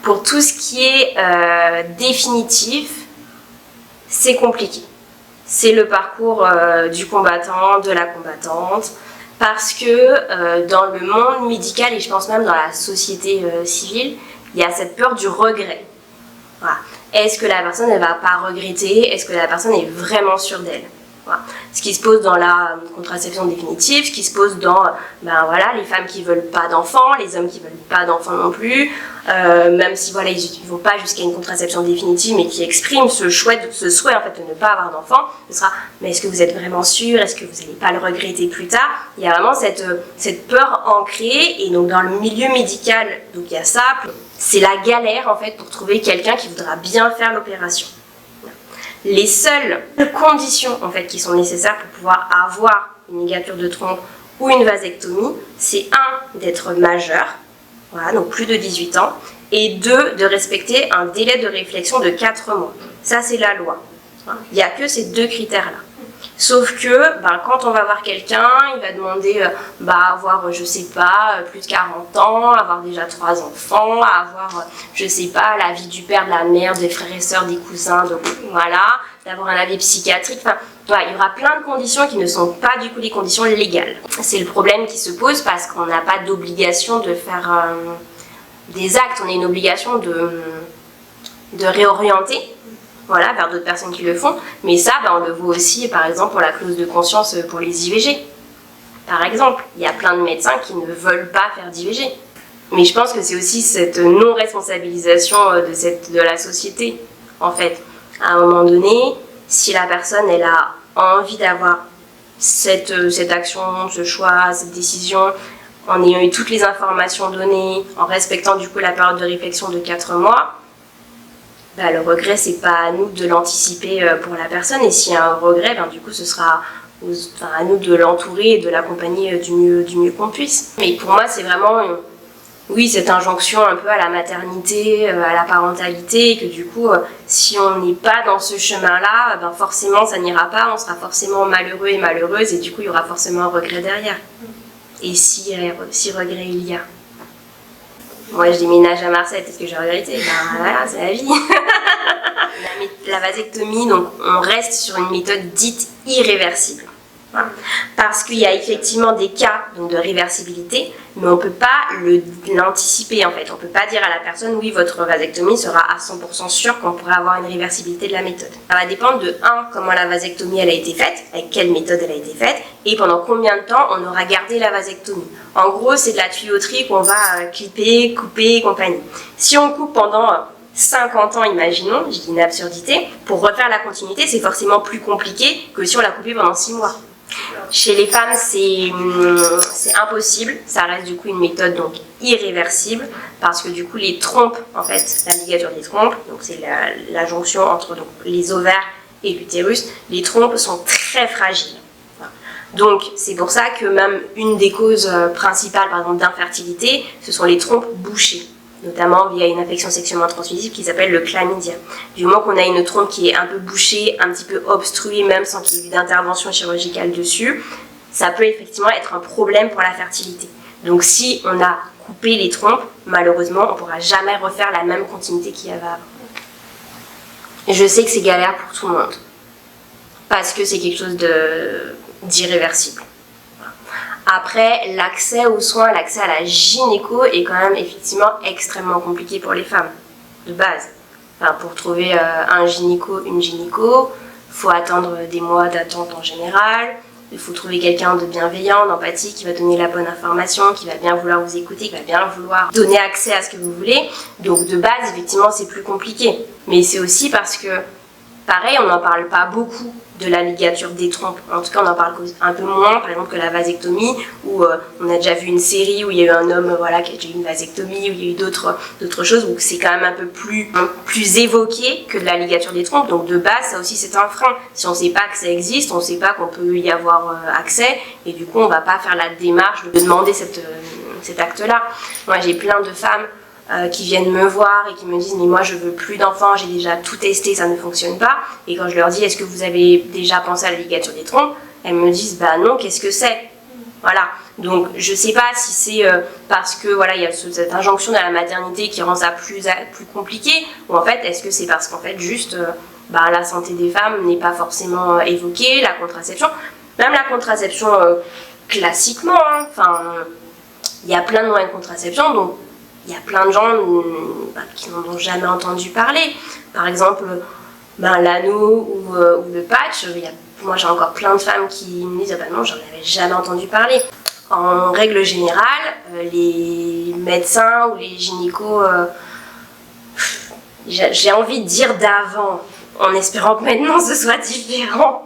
Pour tout ce qui est définitif, c'est compliqué. C'est le parcours du combattant, de la combattante, parce que dans le monde médical, et je pense même dans la société civile, il y a cette peur du regret. Voilà. Est-ce que la personne elle va pas regretter? Est-ce que la personne est vraiment sûre d'elle? Voilà. Ce qui se pose dans la contraception définitive, ce qui se pose dans voilà, les femmes qui veulent pas d'enfants, les hommes qui veulent pas d'enfants non plus, même si voilà, ils vont pas jusqu'à une contraception définitive, mais qui expriment ce souhait en fait, de ne pas avoir d'enfants, ce sera mais est-ce que vous êtes vraiment sûr? Est-ce que vous n'allez pas le regretter plus tard? Il y a vraiment cette peur ancrée, et donc dans le milieu médical, donc il y a ça, c'est la galère en fait pour trouver quelqu'un qui voudra bien faire l'opération. Les seules conditions en fait, qui sont nécessaires pour pouvoir avoir une ligature de trompe ou une vasectomie, c'est 1, d'être majeur, voilà, donc plus de 18 ans, et 2, de respecter un délai de réflexion de 4 mois. Ça, c'est la loi. Il n'y a que ces 2 critères-là. Sauf que quand on va voir quelqu'un, il va demander avoir, je sais pas, plus de 40 ans, avoir déjà 3 enfants, avoir, je sais pas, l'avis du père, de la mère, des frères et sœurs, des cousins, donc voilà, d'avoir un avis psychiatrique, enfin, voilà, il y aura plein de conditions qui ne sont pas du coup les conditions légales. C'est le problème qui se pose parce qu'on n'a pas d'obligation de faire des actes, on a une obligation de réorienter. Voilà, vers d'autres personnes qui le font, mais ça, on le voit aussi, par exemple, pour la clause de conscience pour les IVG. Par exemple, il y a plein de médecins qui ne veulent pas faire d'IVG. Mais je pense que c'est aussi cette non-responsabilisation de la société, en fait. À un moment donné, si la personne, elle a envie d'avoir cette action, ce choix, cette décision, en ayant eu toutes les informations données, en respectant du coup la période de réflexion de 4 mois, le regret, c'est pas à nous de l'anticiper pour la personne, et s'il y a un regret, du coup, ce sera à nous de l'entourer et de l'accompagner du mieux qu'on puisse. Mais pour moi, c'est vraiment, oui, cette injonction un peu à la maternité, à la parentalité, et que du coup, si on n'est pas dans ce chemin-là, forcément, ça n'ira pas, on sera forcément malheureux et malheureuse, et du coup, il y aura forcément un regret derrière. Et si regret il y a. Moi, je déménage à Marseille, est-ce que j'ai regretté? Voilà, c'est la vie. La vasectomie, donc, on reste sur une méthode dite irréversible. Voilà. Parce qu'il y a effectivement des cas donc, de réversibilité, mais on ne peut pas l'anticiper en fait. On ne peut pas dire à la personne, oui, votre vasectomie sera à 100% sûre qu'on pourra avoir une réversibilité de la méthode. Ça va dépendre de 1, comment la vasectomie elle a été faite, avec quelle méthode elle a été faite, et pendant combien de temps on aura gardé la vasectomie. En gros, c'est de la tuyauterie qu'on va clipper, couper et compagnie. Si on coupe pendant 50 ans, imaginons, je dis une absurdité, pour refaire la continuité, c'est forcément plus compliqué que si on l'a coupé pendant 6 mois. Chez les femmes, c'est impossible, ça reste du coup une méthode donc irréversible, parce que du coup les trompes, en fait, la ligature des trompes, donc c'est la jonction entre donc, les ovaires et l'utérus, les trompes sont très fragiles. Donc c'est pour ça que même une des causes principales par exemple d'infertilité, ce sont les trompes bouchées, notamment via une infection sexuellement transmissible qui s'appelle le chlamydia. Du moment qu'on a une trompe qui est un peu bouchée, un petit peu obstruée, même sans qu'il y ait eu d'intervention chirurgicale dessus, ça peut effectivement être un problème pour la fertilité. Donc si on a coupé les trompes, malheureusement, on ne pourra jamais refaire la même continuité qu'il y avait avant. Et je sais que c'est galère pour tout le monde, parce que c'est quelque chose d'irréversible. Après, l'accès aux soins, l'accès à la gynéco est quand même effectivement extrêmement compliqué pour les femmes, de base. Enfin, pour trouver un gynéco, une gynéco, il faut attendre des mois d'attente en général, il faut trouver quelqu'un de bienveillant, d'empathique, qui va donner la bonne information, qui va bien vouloir vous écouter, qui va bien vouloir donner accès à ce que vous voulez. Donc de base, effectivement, c'est plus compliqué. Mais c'est aussi parce que, pareil, on n'en parle pas beaucoup de la ligature des trompes. En tout cas, on en parle un peu moins, par exemple, que la vasectomie, où on a déjà vu une série où il y a eu un homme qui a déjà eu une vasectomie, où il y a eu d'autres choses, où c'est quand même un peu plus évoqué que de la ligature des trompes. Donc de base, ça aussi, c'est un frein. Si on ne sait pas que ça existe, on ne sait pas qu'on peut y avoir accès, et du coup, on ne va pas faire la démarche de demander cet acte-là. Moi, j'ai plein de femmes qui viennent me voir et qui me disent mais moi je veux plus d'enfants, j'ai déjà tout testé, ça ne fonctionne pas. Et quand je leur dis est-ce que vous avez déjà pensé à la ligature des trompes, elles me disent bah non, qu'est-ce que c'est? Voilà, donc je sais pas si c'est parce que voilà, il y a cette injonction de la maternité qui rend ça plus compliqué, ou en fait est-ce que c'est parce qu'en fait juste la santé des femmes n'est pas forcément évoquée, la contraception, même la contraception classiquement, hein, enfin il y a plein de moyens de contraception, donc il y a plein de gens qui n'en ont jamais entendu parler. Par exemple, l'anneau ou le patch, moi j'ai encore plein de femmes qui me disent non, j'en avais jamais entendu parler. En règle générale, les médecins ou les gynécos, j'ai envie de dire d'avant, en espérant que maintenant ce soit différent.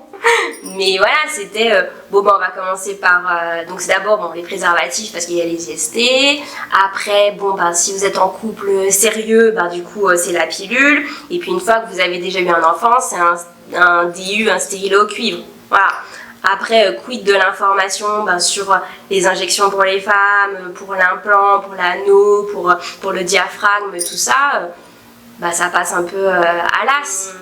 Mais voilà, c'était on va commencer par donc c'est d'abord les préservatifs parce qu'il y a les IST. Après si vous êtes en couple sérieux, du coup c'est la pilule. Et puis une fois que vous avez déjà eu un enfant, c'est un DU, un stérilet au cuivre. Voilà. Après, quid de l'information sur les injections pour les femmes, pour l'implant, pour l'anneau, pour le diaphragme, tout ça, ça passe un peu à l'as.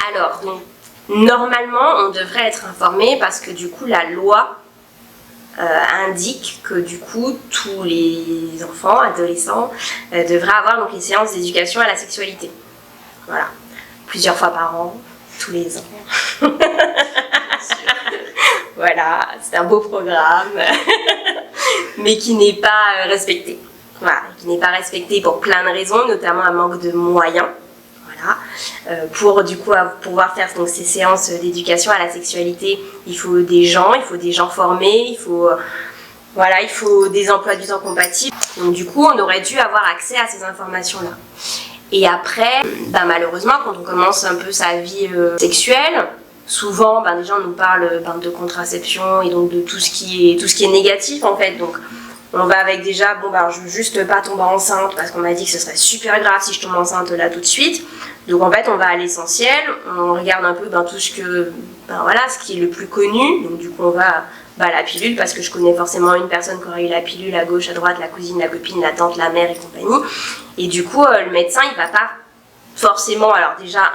Alors, donc, normalement, on devrait être informé parce que du coup, la loi indique que du coup, tous les enfants, adolescents, devraient avoir donc les séances d'éducation à la sexualité. Voilà, plusieurs fois par an, tous les ans. Voilà, c'est un beau programme, mais qui n'est pas respecté. Voilà, qui n'est pas respecté pour plein de raisons, notamment un manque de moyens. Voilà. Pour du coup pouvoir faire donc, ces séances d'éducation à la sexualité, il faut des gens formés, il faut des emplois du temps compatibles. Donc du coup, on aurait dû avoir accès à ces informations-là. Et après, malheureusement, quand on commence un peu sa vie sexuelle, souvent, les gens nous parlent de contraception et donc de tout ce qui est négatif en fait. Donc, on va avec déjà, je veux juste pas tomber enceinte parce qu'on m'a dit que ce serait super grave si je tombe enceinte là tout de suite. Donc en fait, on va à l'essentiel, on regarde un peu tout ce que, ce qui est le plus connu. Donc du coup, on va la pilule parce que je connais forcément une personne qui aurait eu la pilule à gauche, à droite, la cousine, la copine, la tante, la mère et compagnie. Et du coup, le médecin, il va pas forcément, alors déjà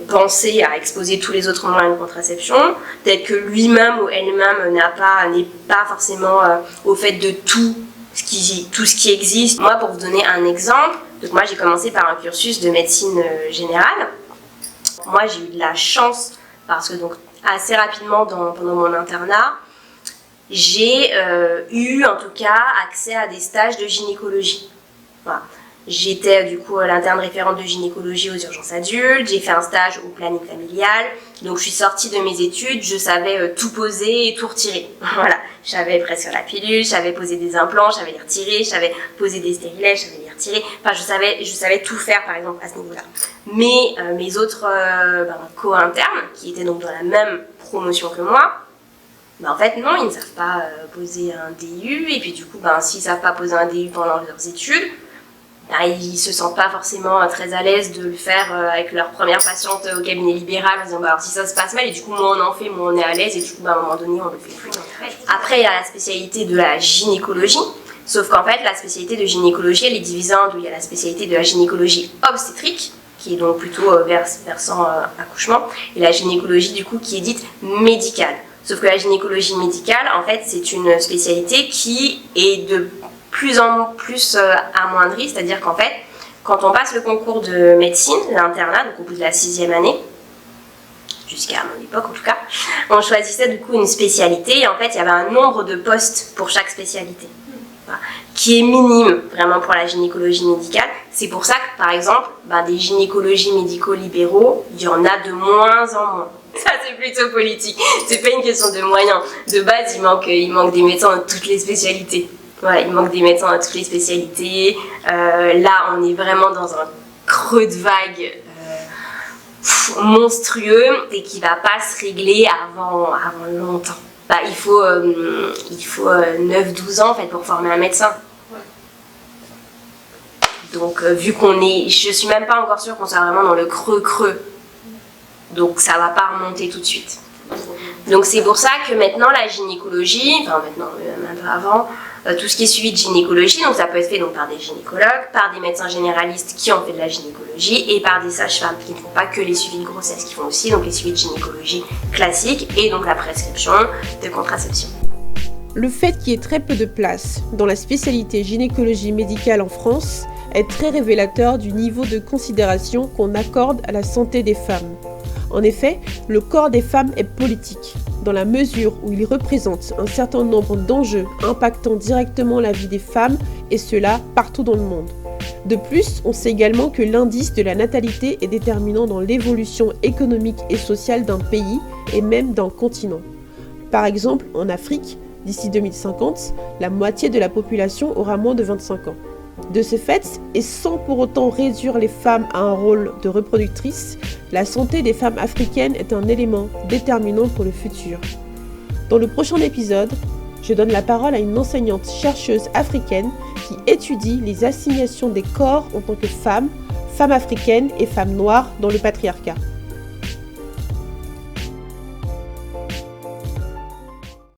penser à exposer tous les autres moyens de contraception, peut-être que lui-même ou elle-même n'est pas forcément au fait de tout ce qui existe. Moi, pour vous donner un exemple, donc moi j'ai commencé par un cursus de médecine générale. Moi j'ai eu de la chance parce que donc assez rapidement pendant mon internat, j'ai eu en tout cas accès à des stages de gynécologie. Voilà. J'étais du coup l'interne référente de gynécologie aux urgences adultes, j'ai fait un stage au planning familial, donc je suis sortie de mes études, je savais tout poser et tout retirer. Voilà, je savais presque la pilule, je savais poser des implants, je savais les retirer, je savais poser des stérilets, je savais les retirer, enfin je savais tout faire par exemple à ce niveau-là. Mais mes autres co-internes, qui étaient donc dans la même promotion que moi, en fait non, ils ne savent pas poser un DU, et puis du coup s'ils ne savent pas poser un DU pendant leurs études, ils se sentent pas forcément très à l'aise de le faire avec leur première patiente au cabinet libéral en disant alors si ça se passe mal et du coup moins on en fait, moins on est à l'aise et du coup à un moment donné on le fait plus. Après il y a la spécialité de la gynécologie, sauf qu'en fait la spécialité de gynécologie elle est divisée en deux. Il y a la spécialité de la gynécologie obstétrique qui est donc plutôt versant accouchement, et la gynécologie du coup qui est dite médicale. Sauf que la gynécologie médicale en fait c'est une spécialité qui est de plus en plus amoindrie, c'est-à-dire qu'en fait, quand on passe le concours de médecine, l'internat, donc au bout de la 6e année, jusqu'à mon époque en tout cas, on choisissait du coup une spécialité et en fait il y avait un nombre de postes pour chaque spécialité, voilà, qui est minime vraiment pour la gynécologie médicale. C'est pour ça que par exemple, des gynécologies médico-libéraux, il y en a de moins en moins. Ça c'est plutôt politique, c'est pas une question de moyens. De base il manque des médecins dans toutes les spécialités. Ouais, il manque des médecins dans toutes les spécialités. Là, on est vraiment dans un creux de vague monstrueux et qui va pas se régler avant longtemps. Il faut 9-12 ans en fait pour former un médecin. Donc vu je suis même pas encore sûre qu'on soit vraiment dans le creux. Donc ça va pas remonter tout de suite. Donc c'est pour ça que maintenant la gynécologie, même un peu avant, tout ce qui est suivi de gynécologie, donc ça peut être fait donc, par des gynécologues, par des médecins généralistes qui ont fait de la gynécologie et par des sages-femmes qui ne font pas que les suivis de grossesse, qui font aussi donc, les suivis de gynécologie classiques et donc la prescription de contraception. Le fait qu'il y ait très peu de place dans la spécialité gynécologie médicale en France est très révélateur du niveau de considération qu'on accorde à la santé des femmes. En effet, le corps des femmes est politique, dans la mesure où il représente un certain nombre d'enjeux impactant directement la vie des femmes, et cela partout dans le monde. De plus, on sait également que l'indice de la natalité est déterminant dans l'évolution économique et sociale d'un pays et même d'un continent. Par exemple, en Afrique, d'ici 2050, la moitié de la population aura moins de 25 ans. De ce fait, et sans pour autant réduire les femmes à un rôle de reproductrice, la santé des femmes africaines est un élément déterminant pour le futur. Dans le prochain épisode, je donne la parole à une enseignante chercheuse africaine qui étudie les assignations des corps en tant que femmes, femmes africaines et femmes noires dans le patriarcat.